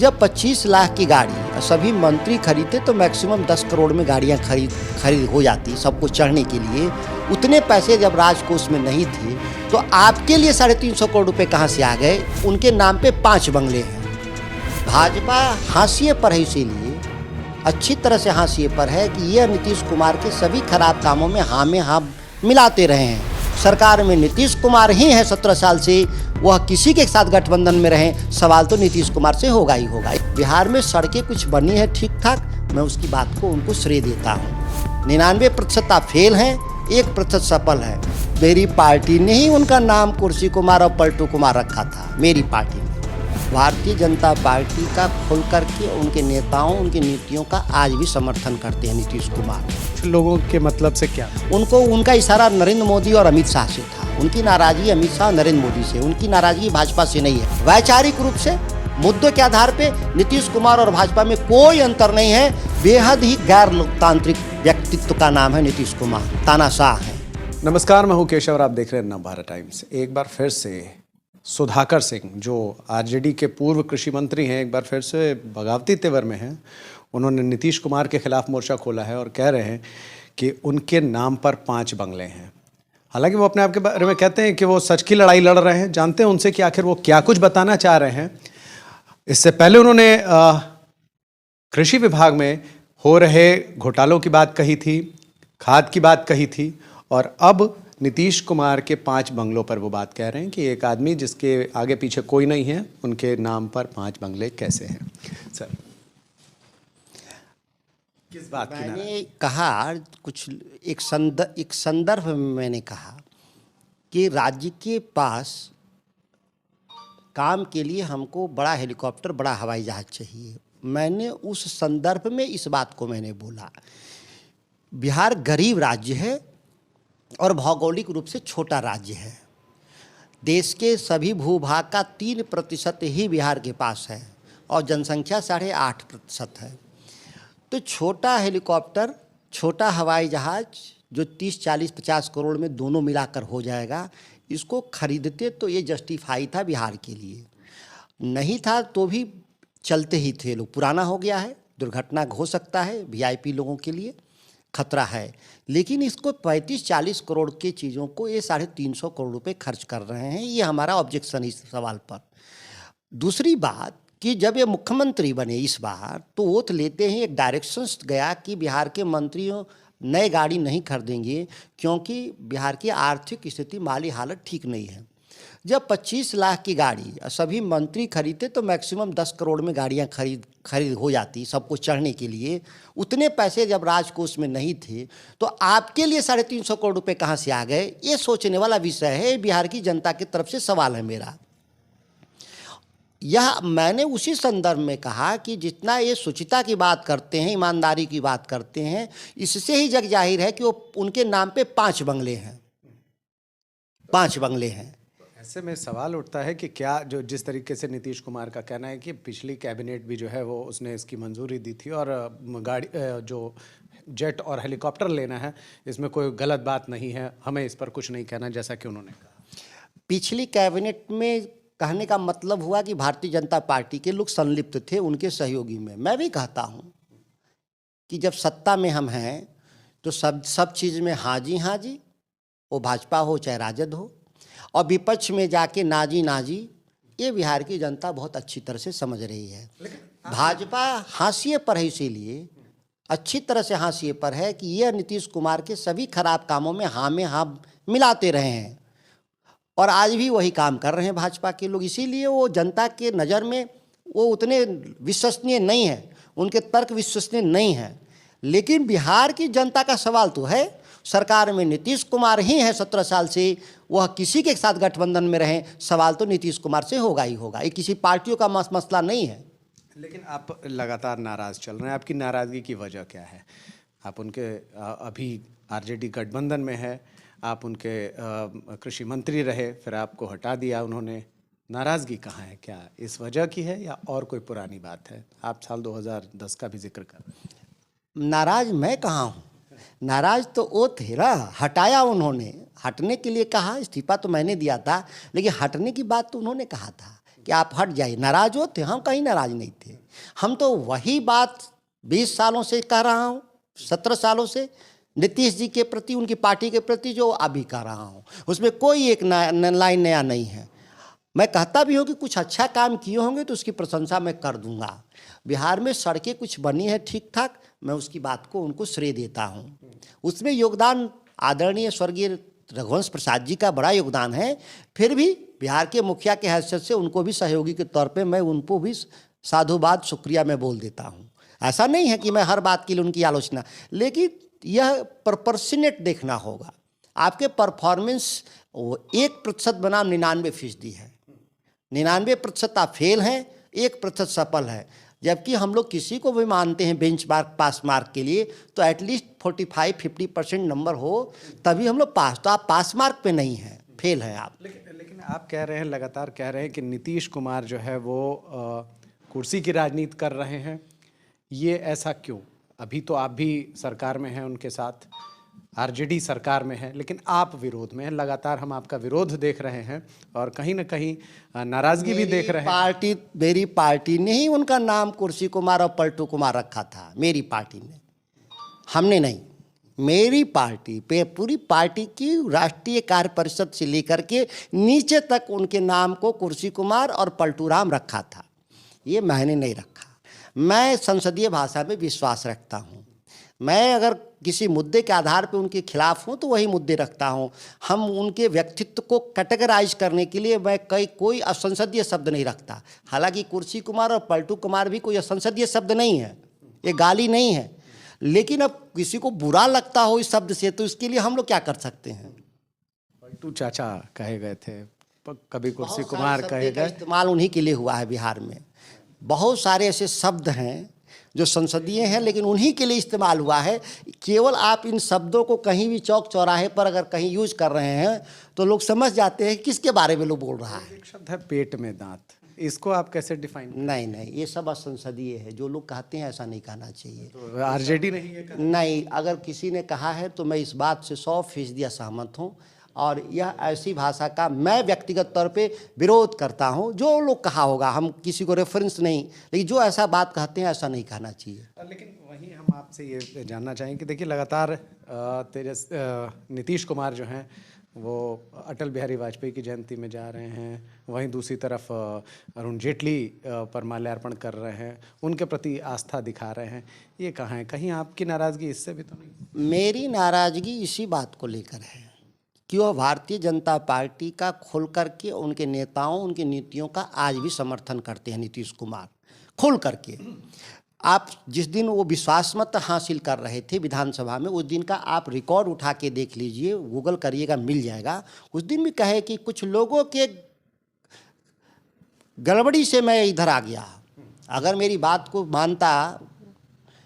जब 25 लाख की गाड़ी सभी मंत्री खरीदते तो मैक्सिमम 10 करोड़ में गाड़ियां खरीद हो जाती सबको चढ़ने के लिए। उतने पैसे जब राजकोष में नहीं थे तो आपके लिए 350 करोड़ रुपए कहां से आ गए? उनके नाम पे 5 बंगले हैं। भाजपा हाशिए पर है, इसीलिए अच्छी तरह से हाशिए पर है कि ये नीतीश कुमार के सभी खराब कामों में हाँ में हाँ मिलाते रहे हैं। सरकार में नीतीश कुमार ही है 17 साल से, वह किसी के साथ गठबंधन में रहें, सवाल तो नीतीश कुमार से होगा ही होगा। बिहार में सड़कें कुछ बनी है ठीक ठाक, मैं उसकी बात को उनको श्रेय देता हूँ। 99% आप फेल हैं, 1% सफल है। मेरी पार्टी ने ही उनका नाम कुर्सी कुमार और पलटू कुमार रखा था, मेरी पार्टी ने। भारतीय जनता पार्टी का खुल करके उनके नेताओं, उनकी नीतियों का आज भी समर्थन करते हैं नीतीश कुमार। लोगों के मतलब से क्या? उनको उनका इशारा नरेंद्र मोदी और अमित शाह से था। उनकी नाराजगी अमित शाह और नरेंद्र मोदी से, उनकी नाराजगी भाजपा से नहीं है। वैचारिक रूप से मुद्दों के आधार पे नीतीश कुमार और भाजपा में कोई अंतर नहीं है। बेहद ही गैर लोकतांत्रिक व्यक्तित्व का नाम है नीतीश कुमार, तानाशाह है। नमस्कार, मैं हूं केशव और आप देख रहे हैं नवभारत टाइम्स। एक बार फिर से सुधाकर सिंह, जो आरजेडी के पूर्व कृषि मंत्री हैं, एक बार फिर से बगावती तेवर में हैं। उन्होंने नीतीश कुमार के खिलाफ मोर्चा खोला है और कह रहे हैं कि उनके नाम पर 5 बंगले हैं। हालांकि वो अपने आप के बारे में कहते हैं कि वो सच की लड़ाई लड़ रहे हैं। जानते हैं उनसे कि आखिर वो क्या कुछ बताना चाह रहे हैं। इससे पहले उन्होंने कृषि विभाग में हो रहे घोटालों की बात कही थी, खाद की बात कही थी, और अब नीतीश कुमार के 5 बंगलों पर वो बात कह रहे हैं कि एक आदमी जिसके आगे पीछे कोई नहीं है, उनके नाम पर 5 बंगले कैसे हैं। सर, किस बात की? मैंने कहा कुछ एक संदर्भ में मैंने कहा कि राज्य के पास काम के लिए हमको बड़ा हेलीकॉप्टर, बड़ा हवाई जहाज चाहिए। मैंने उस संदर्भ में इस बात को मैंने बोला। बिहार गरीब राज्य है और भौगोलिक रूप से छोटा राज्य है। देश के सभी भूभाग का 3% ही बिहार के पास है और जनसंख्या 8.5% है। तो छोटा हेलीकॉप्टर, छोटा हवाई जहाज जो 30, 40, 50 करोड़ में दोनों मिलाकर हो जाएगा, इसको खरीदते तो ये जस्टिफाई था बिहार के लिए। नहीं था तो भी चलते ही थे लोग। पुराना हो गया है, दुर्घटना हो सकता है, वीआईपी लोगों के लिए खतरा है। लेकिन इसको 35-40 करोड़ की चीज़ों को ये 350 करोड़ रुपए खर्च कर रहे हैं। ये हमारा ऑब्जेक्शन इस सवाल पर। दूसरी बात कि जब ये मुख्यमंत्री बने इस बार, तो ओथ लेते ही एक डायरेक्शंस गया कि बिहार के मंत्रियों नए गाड़ी नहीं खरीदेंगे क्योंकि बिहार की आर्थिक स्थिति, माली हालत ठीक नहीं है। जब 25 लाख की गाड़ी सभी मंत्री खरीदते तो मैक्सिमम 10 करोड़ में गाड़ियां खरीद हो जाती सबको चढ़ने के लिए। उतने पैसे जब राजकोष में नहीं थे तो आपके लिए 350 करोड़ रुपए कहां से आ गए? ये सोचने वाला विषय है। बिहार की जनता की तरफ से सवाल है मेरा। यह मैंने उसी संदर्भ में कहा कि जितना ये शुचिता की बात करते हैं, ईमानदारी की बात करते हैं, इससे ही जग जाहिर है कि वो उनके नाम पे 5 बंगले हैं, 5 बंगले हैं। ऐसे में सवाल उठता है कि क्या जो जिस तरीके से नीतीश कुमार का कहना है कि पिछली कैबिनेट भी जो है वो उसने इसकी मंजूरी दी थी और गाड़ी जो जेट और हेलीकॉप्टर लेना है, इसमें कोई गलत बात नहीं है, हमें इस पर कुछ नहीं कहना, जैसा कि उन्होंने कहा। पिछली कैबिनेट में कहने का मतलब हुआ कि भारतीय जनता पार्टी के लोग संलिप्त थे उनके सहयोगी में। मैं भी कहता हूँ कि जब सत्ता में हम हैं तो सब चीज़ में हाँ जी, वो भाजपा हो चाहे राजद हो, और विपक्ष में जाके नाजी, ये बिहार की जनता बहुत अच्छी तरह से समझ रही है। भाजपा हाशिए पर है, इसीलिए अच्छी तरह से हाशिए पर है कि ये नीतीश कुमार के सभी खराब कामों में हाँ मिलाते रहे हैं और आज भी वही काम कर रहे हैं भाजपा के लोग। इसीलिए वो जनता के नज़र में वो उतने विश्वसनीय नहीं है, उनके तर्क विश्वसनीय नहीं है। लेकिन बिहार की जनता का सवाल तो है, सरकार में नीतीश कुमार ही है 17 साल से, वह किसी के साथ गठबंधन में रहें, सवाल तो नीतीश कुमार से होगा ही होगा। ये किसी पार्टियों का मसला नहीं है। लेकिन आप लगातार नाराज़ चल रहे हैं, आपकी नाराज़गी की वजह क्या है? आप उनके अभी आरजेडी गठबंधन में है, आप उनके कृषि मंत्री रहे, फिर आपको हटा दिया उन्होंने। नाराज़गी कहाँ है? क्या इस वजह की है या और कोई पुरानी बात है? आप साल 2010 का भी जिक्र कर रहे हैं। नाराज मैं कहाँ हूँ? नाराज तो वो थे ना, हटाया उन्होंने। हटने के लिए कहा, इस्तीफा तो मैंने दिया था, लेकिन हटने की बात तो उन्होंने कहा था कि कि आप हट जाइए। नाराज होते? हम कहीं नाराज नहीं थे। हम तो वही बात 20 सालों से कह रहा हूँ, 17 सालों से नीतीश जी के प्रति, उनकी पार्टी के प्रति, जो अभी कह रहा हूँ। उसमें कोई एक लाइन नया नहीं है। मैं कहता भी हूँ कि कुछ अच्छा काम किए होंगे तो उसकी प्रशंसा मैं कर दूंगा। बिहार में सड़कें कुछ बनी है ठीक ठाक, मैं उसकी बात को उनको श्रेय देता हूँ। उसमें योगदान आदरणीय स्वर्गीय रघुवंश प्रसाद जी का बड़ा योगदान है। फिर भी बिहार के मुखिया के हैसियत से उनको भी सहयोगी के तौर पे मैं उनको भी साधुवाद शुक्रिया मैं बोल देता हूँ। ऐसा नहीं है कि मैं हर बात के लिए उनकी आलोचना, लेकिन यह प्रपोर्शनेट देखना होगा। आपके परफॉर्मेंस 1% बनाम 99% है। 99% आप फेल हैं, 1% सफल है। जबकि हम लोग किसी को भी मानते हैं बेंच मार्क पास मार्क के लिए तो एटलीस्ट 45-50% नंबर हो तभी हम लोग पास। तो आप पास मार्क पे नहीं हैं, फेल हैं आप। लेकिन आप कह रहे हैं, लगातार कह रहे हैं कि नीतीश कुमार जो है वो कुर्सी की राजनीति कर रहे हैं। ये ऐसा क्यों? अभी तो आप भी सरकार में हैं उनके साथ, आरजेडी सरकार में है, लेकिन आप विरोध में हैं। लगातार हम आपका विरोध देख रहे हैं और कहीं ना कहीं नाराजगी भी देख रहे हैं। मेरी पार्टी ने ही उनका नाम कुर्सी कुमार और पलटू कुमार रखा था। मेरी पार्टी ने, हमने नहीं। मेरी पार्टी पे पूरी पार्टी की राष्ट्रीय कार्य परिषद से लेकर के नीचे तक उनके नाम को कुर्सी कुमार और पलटू राम रखा था। ये मैंने नहीं रखा। मैं संसदीय भाषा में विश्वास रखता हूँ। मैं अगर किसी मुद्दे के आधार पर उनके खिलाफ हूँ तो वही मुद्दे रखता हूँ। हम उनके व्यक्तित्व को कैटेगराइज करने के लिए मैं कोई असंसदीय शब्द नहीं रखता। हालांकि कुर्सी कुमार और पलटू कुमार भी कोई असंसदीय शब्द नहीं है, ये गाली नहीं है। लेकिन अब किसी को बुरा लगता हो इस शब्द से तो इसके लिए हम लोग क्या कर सकते हैं। पलटू चाचा कहे गए थे, कभी कुर्सी कुमार कहे गए। इस्तेमाल उन्हीं के लिए हुआ है बिहार में। बहुत सारे ऐसे शब्द हैं जो संसदीय हैं लेकिन उन्हीं के लिए इस्तेमाल हुआ है। केवल आप इन शब्दों को कहीं भी चौक चौराहे पर अगर कहीं यूज कर रहे हैं तो लोग समझ जाते हैं किसके बारे में लोग बोल रहा है। एक शब्द है पेट में दांत, इसको आप कैसे डिफाइन? नहीं, ये सब असंसदीय है। जो लोग कहते हैं ऐसा नहीं कहना चाहिए। तो आरजेडी नहीं है? नहीं, अगर किसी ने कहा है तो मैं इस बात से 100% सहमत हूँ और यह ऐसी भाषा का मैं व्यक्तिगत तौर पे विरोध करता हूँ। जो लोग कहा होगा, हम किसी को रेफरेंस नहीं, लेकिन जो ऐसा बात कहते हैं ऐसा नहीं कहना चाहिए। लेकिन वहीं हम आपसे ये जानना चाहेंगे कि देखिए लगातार नीतीश कुमार जो हैं वो अटल बिहारी वाजपेयी की जयंती में जा रहे हैं, वहीं दूसरी तरफ अरुण जेटली पर माल्यार्पण कर रहे हैं, उनके प्रति आस्था दिखा रहे हैं। ये कहाँ है? कहीं आपकी नाराज़गी इससे भी तो नहीं? मेरी नाराज़गी इसी बात को लेकर है कि वह भारतीय जनता पार्टी का खुल करके उनके नेताओं, उनकी नीतियों का आज भी समर्थन करते हैं। नीतीश कुमार खुल करके, आप जिस दिन वो विश्वास मत हासिल कर रहे थे विधानसभा में, उस दिन का आप रिकॉर्ड उठा के देख लीजिए, गूगल करिएगा, मिल जाएगा। उस दिन भी कहे कि कुछ लोगों के गड़बड़ी से मैं इधर आ गया। अगर मेरी बात को मानता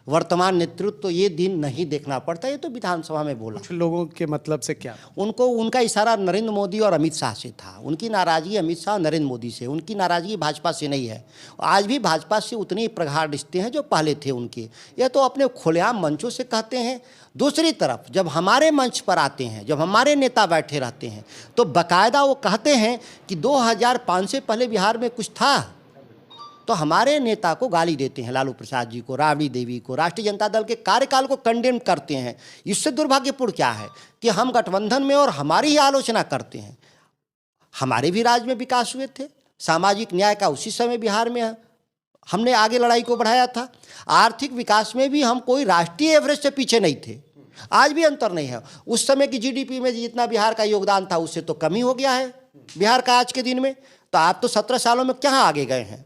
वर्तमान नेतृत्व तो ये दिन नहीं देखना पड़ता। ये तो विधानसभा में बोला। कुछ लोगों के मतलब से क्या? उनको, उनका इशारा नरेंद्र मोदी और अमित शाह से था। उनकी नाराज़गी अमित शाह और नरेंद्र मोदी से, उनकी नाराज़गी भाजपा से नहीं है। आज भी भाजपा से उतने ही प्रगाढ़ रिश्ते हैं जो पहले थे उनके। यह तो अपने खुलेआम मंचों से कहते हैं। दूसरी तरफ जब हमारे मंच पर आते हैं, जब हमारे नेता बैठे रहते हैं तो बाकायदा वो कहते हैं कि 2005 से पहले बिहार में कुछ था। तो हमारे नेता को गाली देते हैं, लालू प्रसाद जी को, राबड़ी देवी को, राष्ट्रीय जनता दल के कार्यकाल को कंडेम करते हैं। इससे दुर्भाग्यपूर्ण क्या है कि हम गठबंधन में और हमारी ही आलोचना करते हैं। हमारे भी राज्य में विकास हुए थे, सामाजिक न्याय का उसी समय बिहार में हमने आगे लड़ाई को बढ़ाया था। आर्थिक विकास में भी हम कोई राष्ट्रीय एवरेज से पीछे नहीं थे। आज भी अंतर नहीं है। उस समय की जीडीपी में जितना बिहार का योगदान था उससे तो कम ही हो गया है बिहार का आज के दिन में। तो आप तो 17 सालों में कहाँ आगे गए हैं।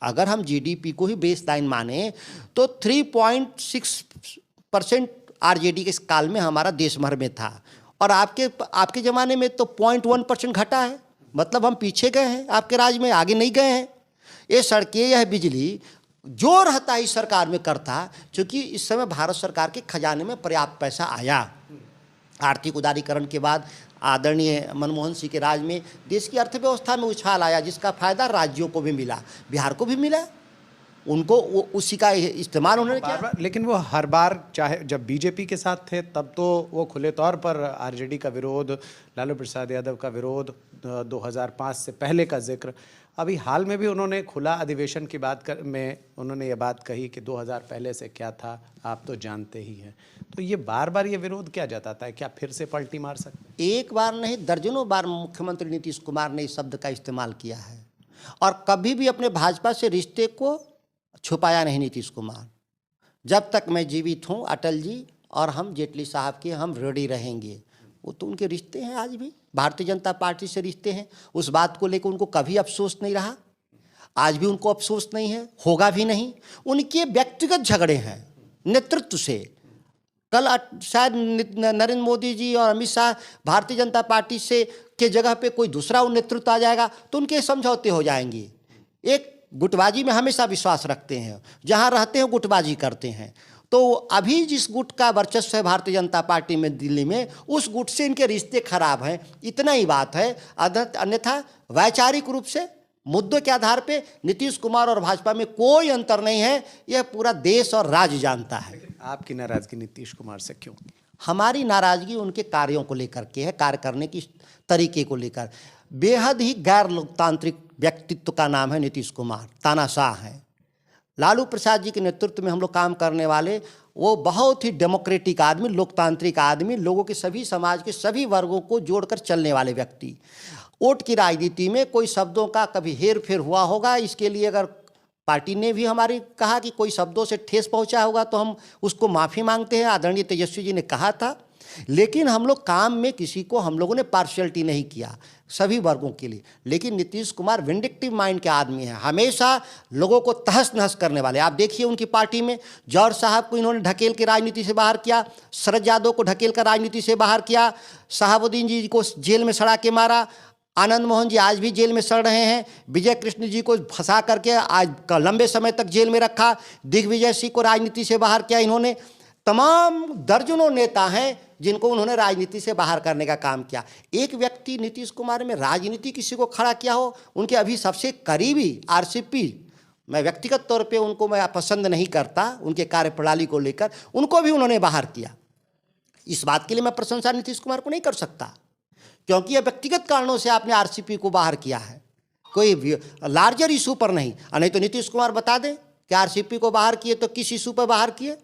अगर हम जीडीपी को ही बेस लाइन माने तो 3.6% आरजेडी के काल में हमारा देश भर में था और आपके ज़माने में तो 0.1% घटा है। मतलब हम पीछे गए हैं, आपके राज्य में आगे नहीं गए हैं। ये सड़कें, यह बिजली जो रहता इस सरकार में करता, क्योंकि इस समय भारत सरकार के खजाने में पर्याप्त पैसा आया। आर्थिक उदारीकरण के बाद आदरणीय मनमोहन सिंह के राज में देश की अर्थव्यवस्था में उछाल आया, जिसका फायदा राज्यों को भी मिला, बिहार को भी मिला। उनको उसी का इस्तेमाल उन्होंने किया। बार, लेकिन वो हर बार, चाहे जब बीजेपी के साथ थे तब तो वो खुले तौर पर आरजेडी का विरोध, लालू प्रसाद यादव का विरोध, 2005 से पहले का जिक्र। अभी हाल में भी उन्होंने खुला अधिवेशन की में उन्होंने ये बात कही कि 2000 पहले से क्या था आप तो जानते ही हैं। तो ये बार बार ये विरोध क्या जताता है, क्या फिर से पलटी मार सकते हैं? एक बार नहीं, दर्जनों बार मुख्यमंत्री नीतीश कुमार ने इस शब्द का इस्तेमाल किया है और कभी भी अपने भाजपा से रिश्ते को छुपाया नहीं नीतीश कुमार। जब तक मैं जीवित हूँ अटल जी और हम जेटली साहब के हम रेडी रहेंगे। वो तो उनके रिश्ते हैं, आज भी भारतीय जनता पार्टी से रिश्ते हैं। उस बात को लेकर उनको कभी अफसोस नहीं रहा, आज भी उनको अफसोस नहीं है, होगा भी नहीं। उनके व्यक्तिगत झगड़े हैं नेतृत्व से। कल शायद नरेंद्र मोदी जी और अमित शाह भारतीय जनता पार्टी से के जगह पे कोई दूसरा नेतृत्व आ जाएगा तो उनके समझौते हो जाएंगे। एक गुटबाजी में हमेशा विश्वास रखते हैं, जहाँ रहते हैं गुटबाजी करते हैं। तो अभी जिस गुट का वर्चस्व है भारतीय जनता पार्टी में दिल्ली में, उस गुट से इनके रिश्ते खराब हैं, इतना ही बात है। अन्यथा वैचारिक रूप से मुद्दों के आधार पे नीतीश कुमार और भाजपा में कोई अंतर नहीं है, यह पूरा देश और राज्य जानता है। आपकी नाराजगी नीतीश कुमार से क्यों? हमारी नाराजगी उनके कार्यों को लेकर के है, कार्य करने की तरीके को लेकर। बेहद ही गैर लोकतांत्रिक व्यक्तित्व का नाम है नीतीश कुमार, तानाशाह हैं। लालू प्रसाद जी के नेतृत्व में हम लोग काम करने वाले, वो बहुत ही डेमोक्रेटिक आदमी, लोकतांत्रिक आदमी, लोगों के सभी समाज के सभी वर्गों को जोड़कर चलने वाले व्यक्ति। वोट की राजनीति में कोई शब्दों का कभी हेर फेर हुआ होगा, इसके लिए अगर पार्टी ने भी हमारी कहा कि कोई शब्दों से ठेस पहुंचा होगा तो हम उसको माफ़ी मांगते हैं, आदरणीय तेजस्वी जी ने कहा था। लेकिन हम लोग काम में किसी को हम लोगों ने पार्शियलिटी नहीं किया, सभी वर्गों के लिए। लेकिन नीतीश कुमार विंडिक्टिव माइंड के आदमी हैं, हमेशा लोगों को तहस नहस करने वाले। आप देखिए उनकी पार्टी में जॉर्ज साहब को इन्होंने ढकेल के राजनीति से बाहर किया, शरद यादव को ढकेल कर राजनीति से बाहर किया, शहाबुद्दीन जी को जेल में सड़ा के मारा, आनंद मोहन जी आज भी जेल में सड़ रहे हैं, विजय कृष्ण जी को फंसा करके आज लंबे समय तक जेल में रखा, दिग्विजय सिंह को राजनीति से बाहर किया इन्होंने। तमाम दर्जनों नेता हैं जिनको उन्होंने राजनीति से बाहर करने का काम किया। एक व्यक्ति नीतीश कुमार में राजनीति किसी को खड़ा किया हो, उनके अभी सबसे करीबी आरसीपी, मैं व्यक्तिगत तौर पे उनको मैं पसंद नहीं करता, उनके कार्यप्रणाली को लेकर, उनको भी उन्होंने बाहर किया। इस बात के लिए मैं प्रशंसा नीतीश कुमार को नहीं कर सकता, क्योंकि यह व्यक्तिगत कारणों से आपने आरसीपी को बाहर किया है, कोई लार्जर इशू पर नहीं। नहीं तो नीतीश कुमार बता दें कि आरसीपी को बाहर किए तो किस इशू पर बाहर किए?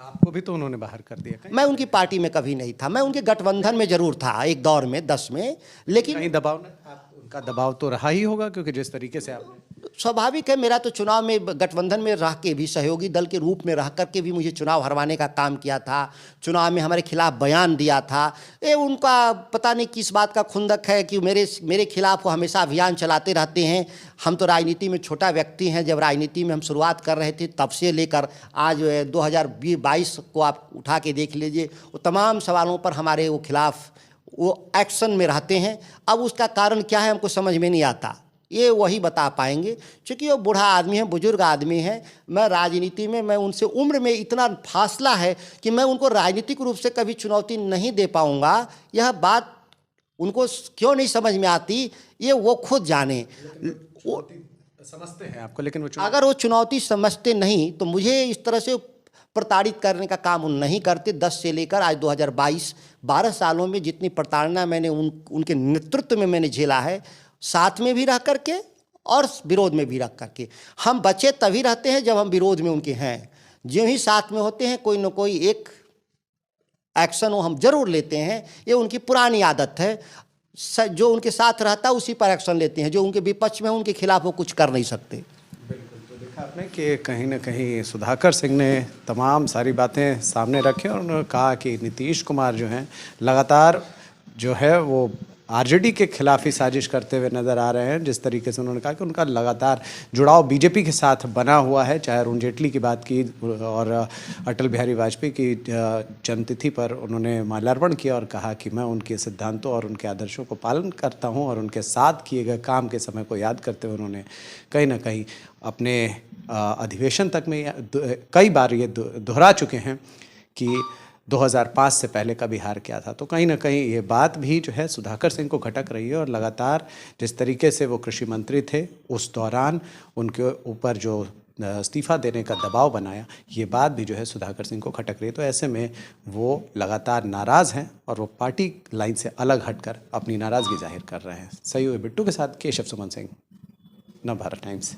आपको भी तो उन्होंने बाहर कर दिया। मैं उनकी पार्टी में कभी नहीं था, मैं उनके गठबंधन में जरूर था एक दौर में 10 में, लेकिन कहीं दबाव ना, उनका दबाव तो रहा ही होगा, क्योंकि जिस तरीके से आपने, स्वाभाविक है। मेरा तो चुनाव में गठबंधन में रह के भी, सहयोगी दल के रूप में रह करके भी मुझे चुनाव हरवाने का काम किया था, चुनाव में हमारे खिलाफ बयान दिया था। ये उनका पता नहीं किस बात का खुंदक है कि मेरे खिलाफ वो हमेशा अभियान चलाते रहते हैं। हम तो राजनीति में छोटा व्यक्ति हैं, जब राजनीति में हम शुरुआत कर रहे थे तब से लेकर आज 2022 को आप उठा के देख लीजिए, वो तमाम सवालों पर हमारे वो खिलाफ वो एक्शन में रहते हैं। अब उसका कारण क्या है हमको समझ में नहीं आता, ये वही बता पाएंगे, क्योंकि वो बूढ़ा आदमी है, बुजुर्ग आदमी है। मैं राजनीति में, मैं उनसे उम्र में इतना फासला है कि मैं उनको राजनीतिक रूप से कभी चुनौती नहीं दे पाऊंगा। यह बात उनको क्यों नहीं समझ में आती, ये वो खुद जाने। समझते हैं आपको, लेकिन अगर वो चुनौती समझते नहीं तो मुझे इस तरह से प्रताड़ित करने का काम उन नहीं करते। 10 से लेकर आज 2022 12 सालों में जितनी प्रताड़ना मैंने उनके नेतृत्व में मैंने झेला है, साथ में भी रह करके और विरोध में भी रह करके। हम बचे तभी रहते हैं जब हम विरोध में उनके हैं, जो ही साथ में होते हैं कोई न कोई एक एक्शन वो हम जरूर लेते हैं। ये उनकी पुरानी आदत है, जो उनके साथ रहता है उसी पर एक्शन लेते हैं, जो उनके विपक्ष में उनके खिलाफ वो कुछ कर नहीं सकते। बिल्कुल, तो देखा आपने कि कहीं ना कहीं सुधाकर सिंह ने तमाम सारी बातें सामने रखी और उन्होंने कहा कि नीतीश कुमार जो हैं लगातार जो है वो आरजेडी के खिलाफ ही साजिश करते हुए नज़र आ रहे हैं। जिस तरीके से उन्होंने कहा कि उनका लगातार जुड़ाव बीजेपी के साथ बना हुआ है, चाहे अरुण जेटली की बात की और अटल बिहारी वाजपेयी की जन्मतिथि पर उन्होंने माल्यार्पण किया और कहा कि मैं उनके सिद्धांतों और उनके आदर्शों को पालन करता हूं, और उनके साथ किए गए काम के समय को याद करते हुए उन्होंने कहीं ना कहीं अपने अधिवेशन तक में कई बार ये दोहरा चुके हैं कि 2005 से पहले का बिहार क्या था। तो कहीं ना कहीं ये बात भी जो है सुधाकर सिंह को खटक रही है, और लगातार जिस तरीके से वो कृषि मंत्री थे उस दौरान उनके ऊपर जो इस्तीफ़ा देने का दबाव बनाया, ये बात भी जो है सुधाकर सिंह को खटक रही है। तो ऐसे में वो लगातार नाराज़ हैं और वो पार्टी लाइन से अलग हटकर अपनी नाराज़गी जाहिर कर रहे हैं। सहयोगी बिट्टू के साथ केशव सुमन सिंह, नवभारत टाइम्स।